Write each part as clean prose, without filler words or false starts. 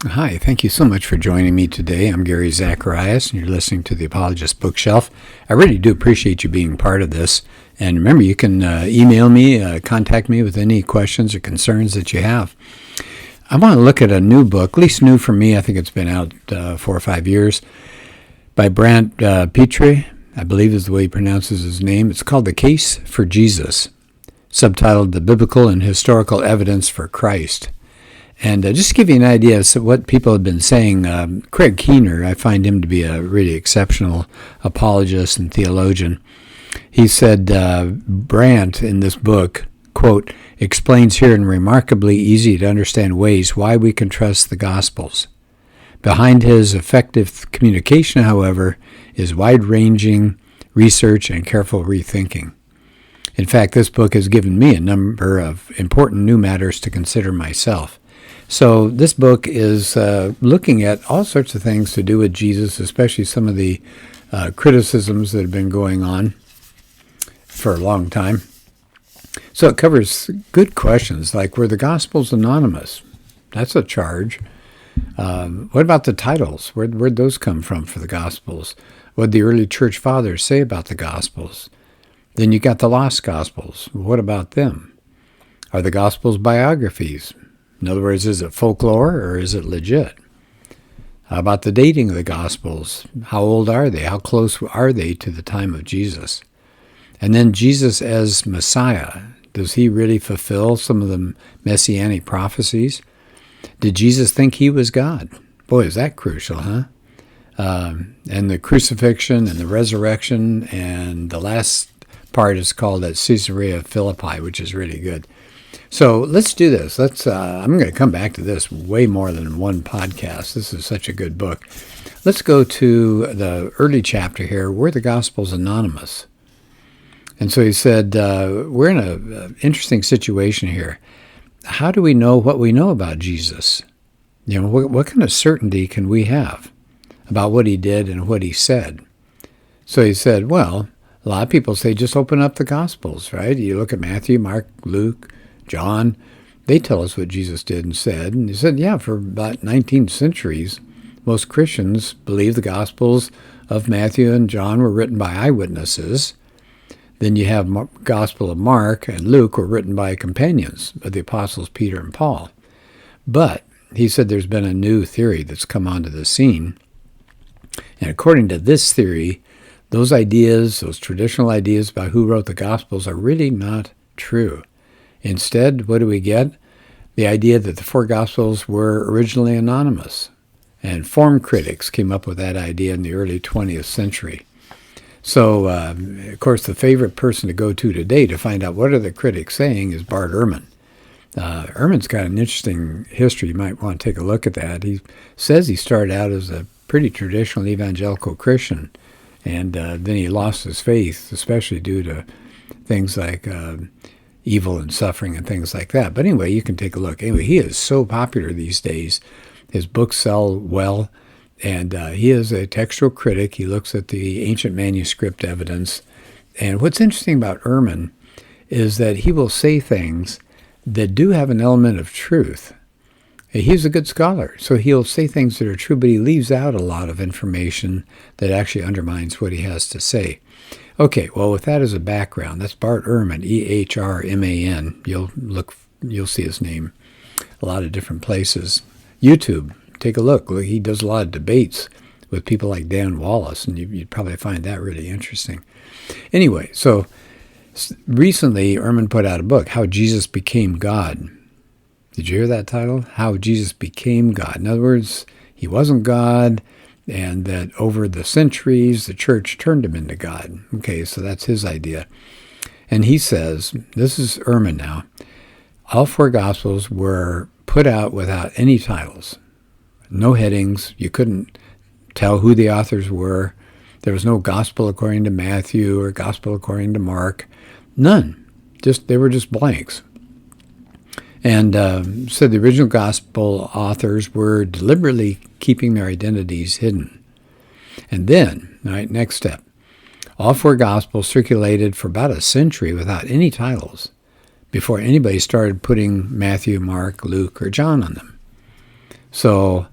Hi, thank you so much for joining me today. I'm Gary Zacharias, and you're listening to the Apologist Bookshelf. I really do appreciate you being part of this. And remember, you can email me, contact me with any questions or concerns that you have. I want to look at a new book, at least new for me. I think it's been out 4 or 5 years, by Brant Pitre, I believe is the way he pronounces his name. It's called The Case for Jesus, subtitled The Biblical and Historical Evidence for Christ. And just to give you an idea of what people have been saying, Craig Keener, I find him to be a really exceptional apologist and theologian. He said, Brant in this book, quote, explains here in remarkably easy to understand ways why we can trust the Gospels. Behind his effective communication, however, is wide-ranging research and careful rethinking. In fact, this book has given me a number of important new matters to consider myself. So this book is looking at all sorts of things to do with Jesus, especially some of the criticisms that have been going on for a long time. So it covers good questions like, were the Gospels anonymous? That's a charge. What about the titles? Where'd those come from for the Gospels? What did the early church fathers say about the Gospels? Then you got the lost Gospels. What about them? Are the Gospels biographies? In other words, is it folklore or is it legit? How about the dating of the Gospels? How old are they? How close are they to the time of Jesus? And then Jesus as Messiah. Does he really fulfill some of the messianic prophecies? Did Jesus think he was God? Boy, is that crucial, huh? And the crucifixion and the resurrection, and the last part is called at Caesarea Philippi, which is really good. So let's do this. I'm going to come back to this way more than one podcast. This is such a good book. Let's go to the early chapter here. Were the Gospels anonymous? And so he said, we're in an interesting situation here. How do we know what we know about Jesus? You know, what kind of certainty can we have about what he did and what he said? So he said, well, a lot of people say just open up the Gospels, right? You look at Matthew, Mark, Luke, John, they tell us what Jesus did and said. And he said, yeah, for about 19 centuries, most Christians believe the Gospels of Matthew and John were written by eyewitnesses. Then you have Gospel of Mark and Luke were written by companions of the apostles Peter and Paul. But he said there's been a new theory that's come onto the scene. And according to this theory, those ideas, those traditional ideas about who wrote the Gospels are really not true. Instead, what do we get? The idea that the 4 Gospels were originally anonymous. And form critics came up with that idea in the early 20th century. So, of course, the favorite person to go to today to find out what are the critics saying is Bart Ehrman. Ehrman's got an interesting history. You might want to take a look at that. He says he started out as a pretty traditional evangelical Christian, and then he lost his faith, especially due to things like evil and suffering and things like that. But anyway, you can take a look. Anyway, he is so popular these days. His books sell well, and he is a textual critic. He looks at the ancient manuscript evidence. And what's interesting about Ehrman is that he will say things that do have an element of truth. He's a good scholar, so he'll say things that are true, but he leaves out a lot of information that actually undermines what he has to say. Okay, well, with that as a background, that's Bart Ehrman, E-H-R-M-A-N. You'll see his name a lot of different places. YouTube, take a look. He does a lot of debates with people like Dan Wallace, and you'd probably find that really interesting. Anyway, so recently Ehrman put out a book, How Jesus Became God. Did you hear that title? How Jesus Became God. In other words, he wasn't God, and that over the centuries, the church turned him into God. Okay, so that's his idea. And he says, this is Ehrman now, all 4 Gospels were put out without any titles. No headings. You couldn't tell who the authors were. There was no Gospel according to Matthew or Gospel according to Mark. None. They were just blanks. And said the original Gospel authors were deliberately keeping their identities hidden. And then, all right, next step. All 4 Gospels circulated for about a century without any titles before anybody started putting Matthew, Mark, Luke, or John on them. So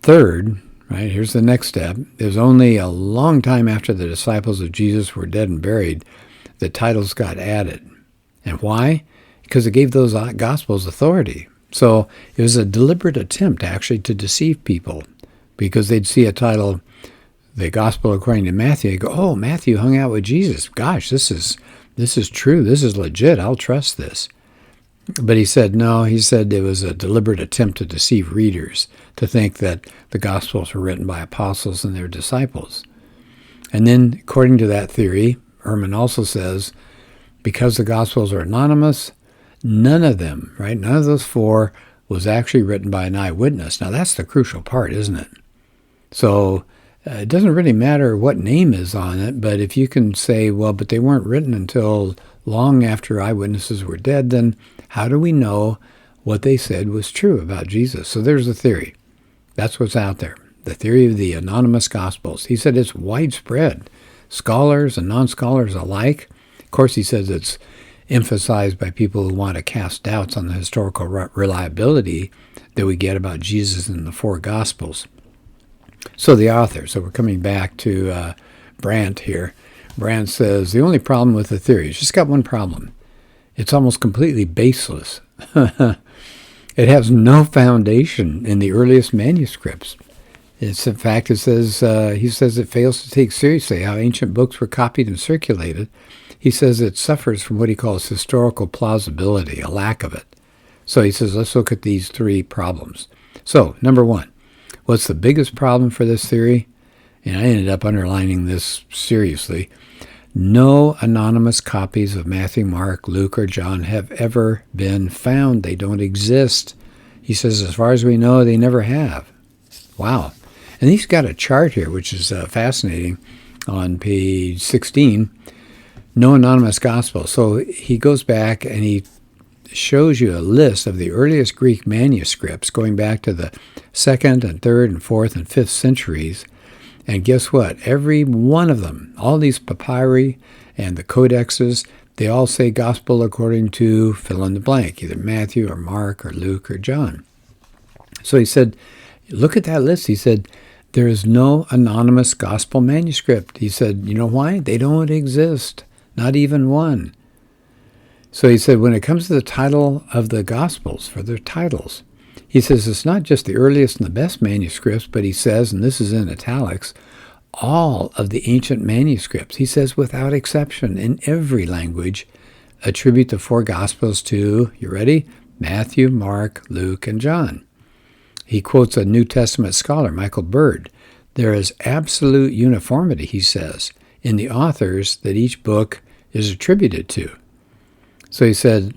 Third, right, here's the next step. It was only a long time after the disciples of Jesus were dead and buried that titles got added. And why? Because it gave those Gospels authority. So it was a deliberate attempt, actually, to deceive people, because they'd see a title, the Gospel according to Matthew. They go, oh, Matthew hung out with Jesus. Gosh, this is true. This is legit. I'll trust this. But he said, no, he said it was a deliberate attempt to deceive readers, to think that the Gospels were written by apostles and their disciples. And then, according to that theory, Ehrman also says, because the Gospels are anonymous, none of them, right, none of those four was actually written by an eyewitness. Now, that's the crucial part, isn't it? So it doesn't really matter what name is on it, but if you can say, well, but they weren't written until long after eyewitnesses were dead, then how do we know what they said was true about Jesus? So there's the theory. That's what's out there, the theory of the anonymous Gospels. He said it's widespread, scholars and non-scholars alike. Of course, he says it's emphasized by people who want to cast doubts on the historical reliability that we get about Jesus in the four Gospels. So the author, so we're coming back to Brandt here. Brandt says, the only problem with the theory, it's just got one problem. It's almost completely baseless. It has no foundation in the earliest manuscripts. It's, in fact, it says, he says it fails to take seriously how ancient books were copied and circulated. He says it suffers from what he calls historical plausibility, a lack of it. So he says, let's look at these three problems. So, number one, what's the biggest problem for this theory? And I ended up underlining this seriously. No anonymous copies of Matthew, Mark, Luke, or John have ever been found. They don't exist. He says, as far as we know, they never have. Wow. And he's got a chart here, which is fascinating, on page 16. No anonymous gospel. So he goes back and he shows you a list of the earliest Greek manuscripts going back to the 2nd and 3rd and 4th and 5th centuries. And guess what? Every one of them, all these papyri and the codexes, they all say gospel according to fill in the blank, either Matthew or Mark or Luke or John. So he said, look at that list. He said, there is no anonymous gospel manuscript. He said, you know why? They don't exist, not even one. So he said, when it comes to the title of the Gospels, for their titles, he says it's not just the earliest and the best manuscripts, but he says, and this is in italics, all of the ancient manuscripts, he says without exception, in every language, attribute the four Gospels to, you ready? Matthew, Mark, Luke, and John. He quotes a New Testament scholar, Michael Bird. There is absolute uniformity, he says, in the authors that each book is attributed to. So he said,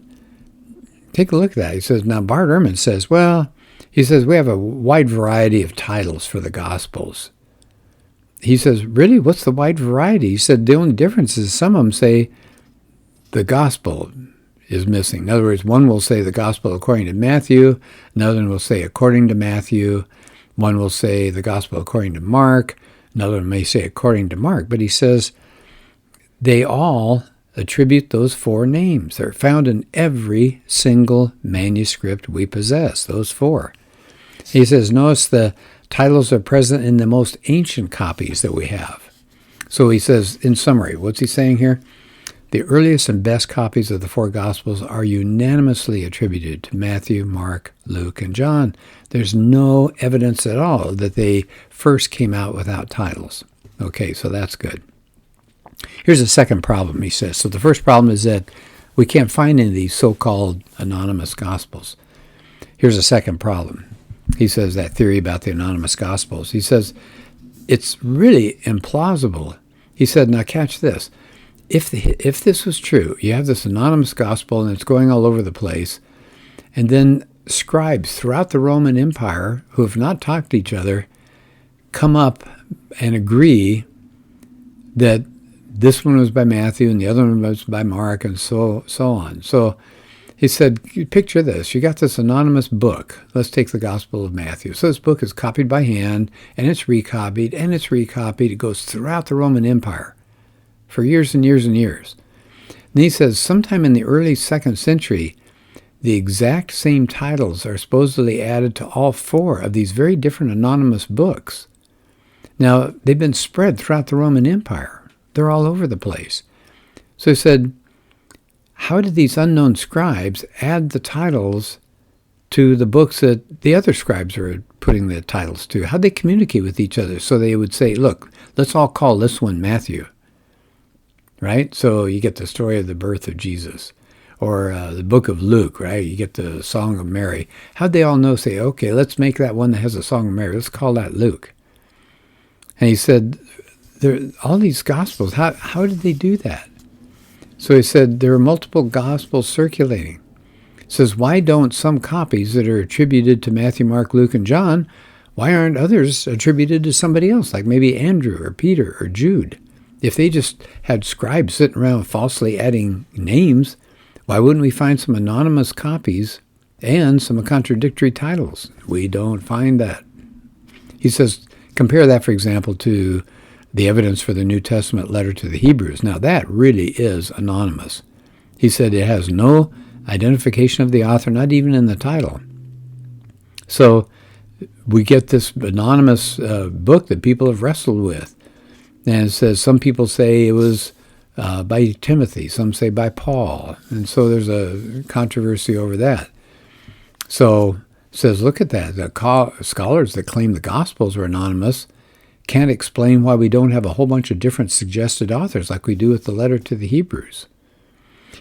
take a look at that. He says, now Bart Ehrman says, well, he says, we have a wide variety of titles for the Gospels. He says, really? What's the wide variety? He said, the only difference is some of them say the Gospel is missing. In other words, one will say the Gospel according to Matthew, another one will say according to Matthew, one will say the Gospel according to Mark, another one may say according to Mark. But he says they all attribute those four names. They're found in every single manuscript we possess, those four. He says, notice the titles are present in the most ancient copies that we have. So he says, in summary, what's he saying here? The earliest and best copies of the four Gospels are unanimously attributed to Matthew, Mark, Luke, and John. There's no evidence at all that they first came out without titles. Okay, so that's good. Here's the second problem, he says. So the first problem is that we can't find any of these so-called anonymous Gospels. Here's the second problem. He says that theory about the anonymous Gospels. He says it's really implausible. He said, now catch this. If this was true, you have this anonymous gospel and it's going all over the place, and then scribes throughout the Roman Empire who have not talked to each other come up and agree that this one was by Matthew and the other one was by Mark and so on. So he said, picture this. You got this anonymous book. Let's take the Gospel of Matthew. So this book is copied by hand, and it's recopied, and it's recopied. It goes throughout the Roman Empire for years and years and years. And he says sometime in the early 2nd century, the exact same titles are supposedly added to all 4 of these very different anonymous books. Now, they've been spread throughout the Roman Empire. They're all over the place. So he said, how did these unknown scribes add the titles to the books that the other scribes are putting the titles to? How'd they communicate with each other? So they would say, look, let's all call this one Matthew, right? So you get the story of the birth of Jesus. Or the book of Luke, right? You get the Song of Mary. How'd they all know, say, okay, let's make that one that has a Song of Mary. Let's call that Luke. And he said, all these Gospels, how did they do that? So he said, there are multiple Gospels circulating. He says, why don't some copies that are attributed to Matthew, Mark, Luke, and John, why aren't others attributed to somebody else, like maybe Andrew or Peter or Jude? If they just had scribes sitting around falsely adding names, why wouldn't we find some anonymous copies and some contradictory titles? We don't find that. He says, compare that, for example, to the evidence for the New Testament letter to the Hebrews. Now, that really is anonymous. He said it has no identification of the author, not even in the title. So we get this anonymous book that people have wrestled with. And it says some people say it was by Timothy, some say by Paul, and so there's a controversy over that. So it says, look at that. The scholars that claim the Gospels are anonymous can't explain why we don't have a whole bunch of different suggested authors like we do with the letter to the Hebrews.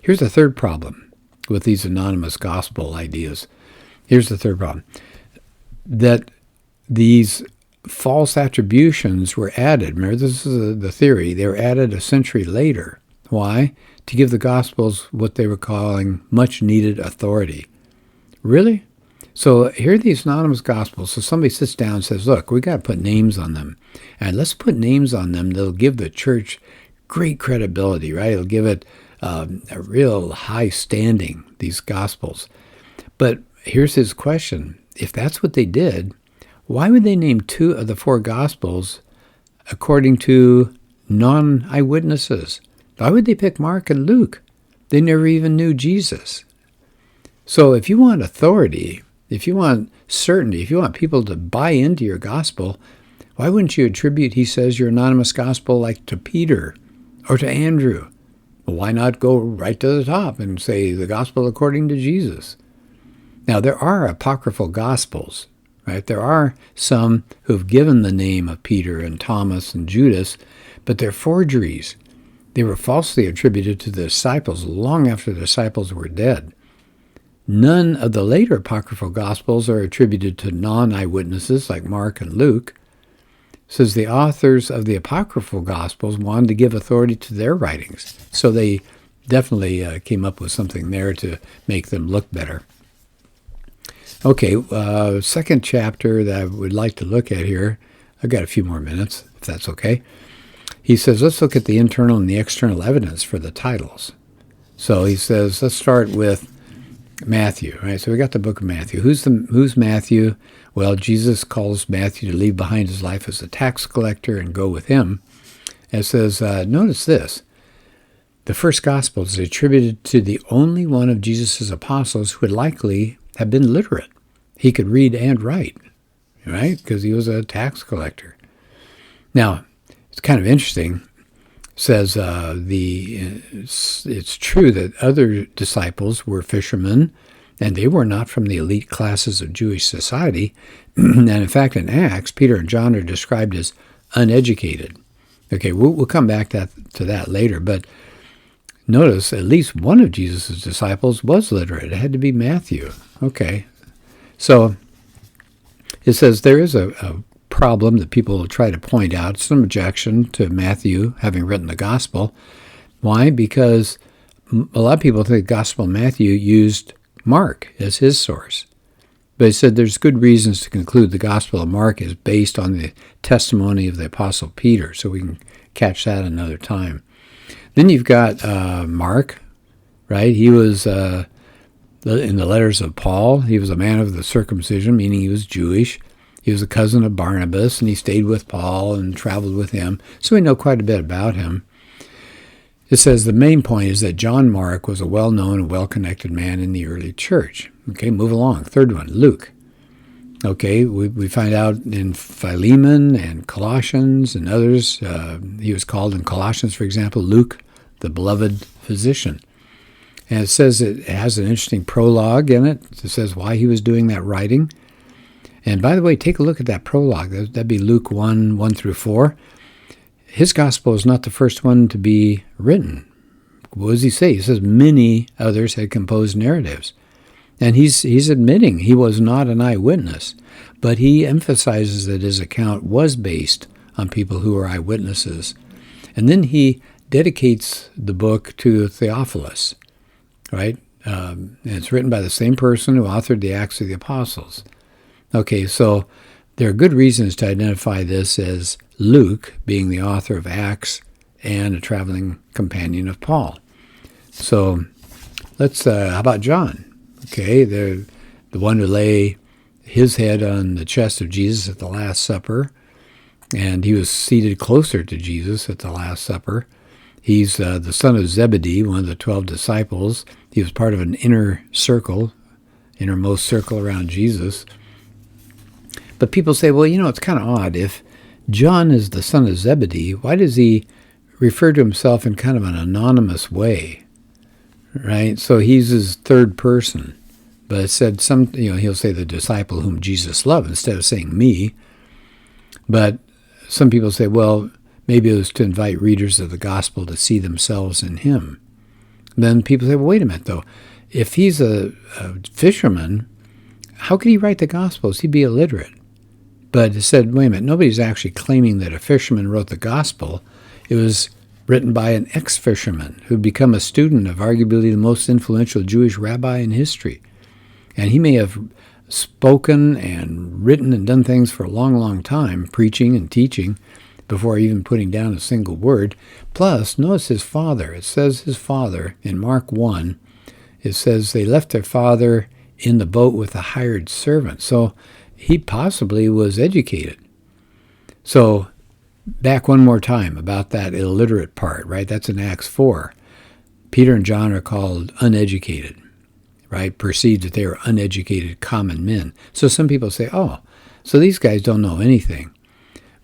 Here's the third problem with these anonymous Gospel ideas. Here's the third problem. That these false attributions were added. Remember, this is the theory. They were added a century later. Why? To give the Gospels what they were calling much-needed authority. Really? So here are these anonymous Gospels. So somebody sits down and says, look, we got to put names on them. And let's put names on them that'll give the church great credibility, right? It'll give it a real high standing, these Gospels. But here's his question. If that's what they did, why would they name 2 of the 4 Gospels according to non-eyewitnesses? Why would they pick Mark and Luke? They never even knew Jesus. So if you want authority, if you want certainty, if you want people to buy into your gospel, why wouldn't you attribute, he says, your anonymous gospel like to Peter or to Andrew? Well, why not go right to the top and say the gospel according to Jesus? Now, there are apocryphal gospels. Right? There are some who have given the name of Peter and Thomas and Judas, but they're forgeries. They were falsely attributed to the disciples long after the disciples were dead. None of the later apocryphal Gospels are attributed to non-eyewitnesses like Mark and Luke. It says the authors of the apocryphal Gospels wanted to give authority to their writings, so they definitely came up with something there to make them look better. Okay, second chapter that I would like to look at here. I've got a few more minutes, if that's okay. He says, let's look at the internal and the external evidence for the titles. So he says, let's start with Matthew, right? So we got the book of Matthew. Who's Matthew? Well, Jesus calls Matthew to leave behind his life as a tax collector and go with him. And it says, notice this. The first gospel is attributed to the only one of Jesus' apostles who would likely have been literate. He could read and write, right? Because he was a tax collector. Now, it's kind of interesting. It says it's true that other disciples were fishermen, and they were not from the elite classes of Jewish society. And in fact, in Acts, Peter and John are described as uneducated. Okay, we'll come back to that later, but notice at least one of Jesus' disciples was literate. It had to be Matthew. Okay, so it says there is a problem that people will try to point out, some objection to Matthew having written the gospel. Why? Because a lot of people think the Gospel of Matthew used Mark as his source. But he said there's good reasons to conclude the Gospel of Mark is based on the testimony of the Apostle Peter, so we can catch that another time. Then you've got Mark, right? He was, in the letters of Paul, he was a man of the circumcision, meaning he was Jewish. He was a cousin of Barnabas, and he stayed with Paul and traveled with him, so we know quite a bit about him. It says the main point is that John Mark was a well-known and well-connected man in the early church. Okay, move along. Third one, Luke. Okay, we find out in Philemon and Colossians and others, he was called in Colossians, for example, Luke, the beloved physician. And it says it has an interesting prologue in it. It says why he was doing that writing. And by the way, take a look at that prologue. That'd be Luke 1 through 4. His gospel is not the first one to be written. What does he say? He says many others had composed narratives. And he's admitting he was not an eyewitness, but he emphasizes that his account was based on people who were eyewitnesses. And then he dedicates the book to Theophilus, right? And it's written by the same person who authored the Acts of the Apostles. Okay, so there are good reasons to identify this as Luke being the author of Acts and a traveling companion of Paul. So let's, how about John? Okay, the one who lay his head on the chest of Jesus at the Last Supper, and he was seated closer to Jesus at the Last Supper. He's the son of Zebedee, one of the 12 disciples. He was part of an innermost circle around Jesus. But people say, well, it's kind of odd. If John is the son of Zebedee, why does he refer to himself in kind of an anonymous way? Right? So he's his third person. But it said he'll say the disciple whom Jesus loved instead of saying me. But some people say, well, maybe it was to invite readers of the gospel to see themselves in him. Then people say, well, wait a minute, though. If he's a fisherman, how could he write the Gospels? He'd be illiterate. But it said, wait a minute, nobody's actually claiming that a fisherman wrote the Gospel. It was written by an ex-fisherman who'd become a student of arguably the most influential Jewish rabbi in history. And he may have spoken and written and done things for a long, long time, preaching and teaching, before even putting down a single word. Plus, notice his father. It says his father in Mark 1, it says they left their father in the boat with a hired servant. So he possibly was educated. So back one more time about that illiterate part, right? That's in Acts 4. Peter and John are called uneducated, right? Perceived that they are uneducated common men. So some people say, oh, so these guys don't know anything.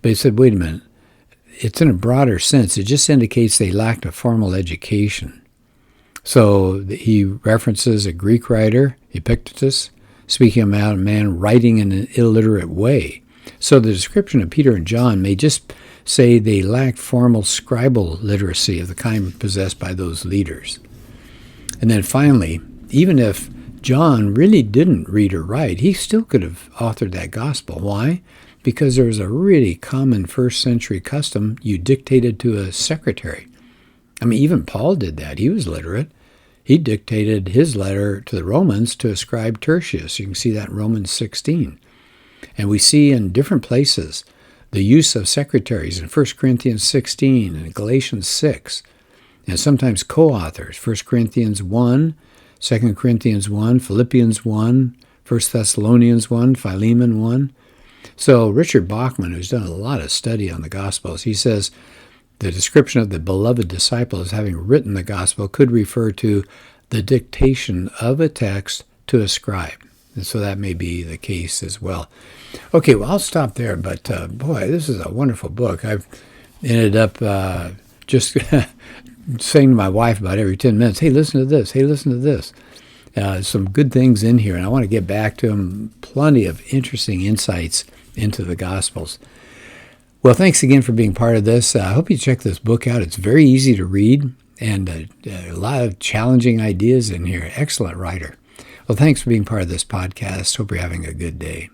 But he said, wait a minute. It's in a broader sense. It just indicates they lacked a formal education. So he references a Greek writer, Epictetus, speaking about a man writing in an illiterate way. So the description of Peter and John may just say they lacked formal scribal literacy of the kind possessed by those leaders. And then finally, even if John really didn't read or write, he still could have authored that gospel. Why? Because there was a really common first century custom. You dictated to a secretary. I mean, even Paul did that. He was literate. He dictated his letter to the Romans to a scribe Tertius. You can see that in Romans 16. And we see in different places the use of secretaries in 1 Corinthians 16 and Galatians 6, and sometimes co-authors, 1 Corinthians 1, 2 Corinthians 1, Philippians 1, 1 Thessalonians 1, Philemon 1. So Richard Bachman, who's done a lot of study on the Gospels, he says the description of the beloved disciple as having written the Gospel could refer to the dictation of a text to a scribe. And so that may be the case as well. Okay, well, I'll stop there. But, boy, this is a wonderful book. I've ended up just saying to my wife about every 10 minutes, hey, listen to this. Hey, listen to this. Some good things in here, and I want to get back to them. Plenty of interesting insights into the Gospels. Well, thanks again for being part of this. I hope you check this book out. It's very easy to read, and a lot of challenging ideas in here. Excellent writer. Well, thanks for being part of this podcast. Hope you're having a good day.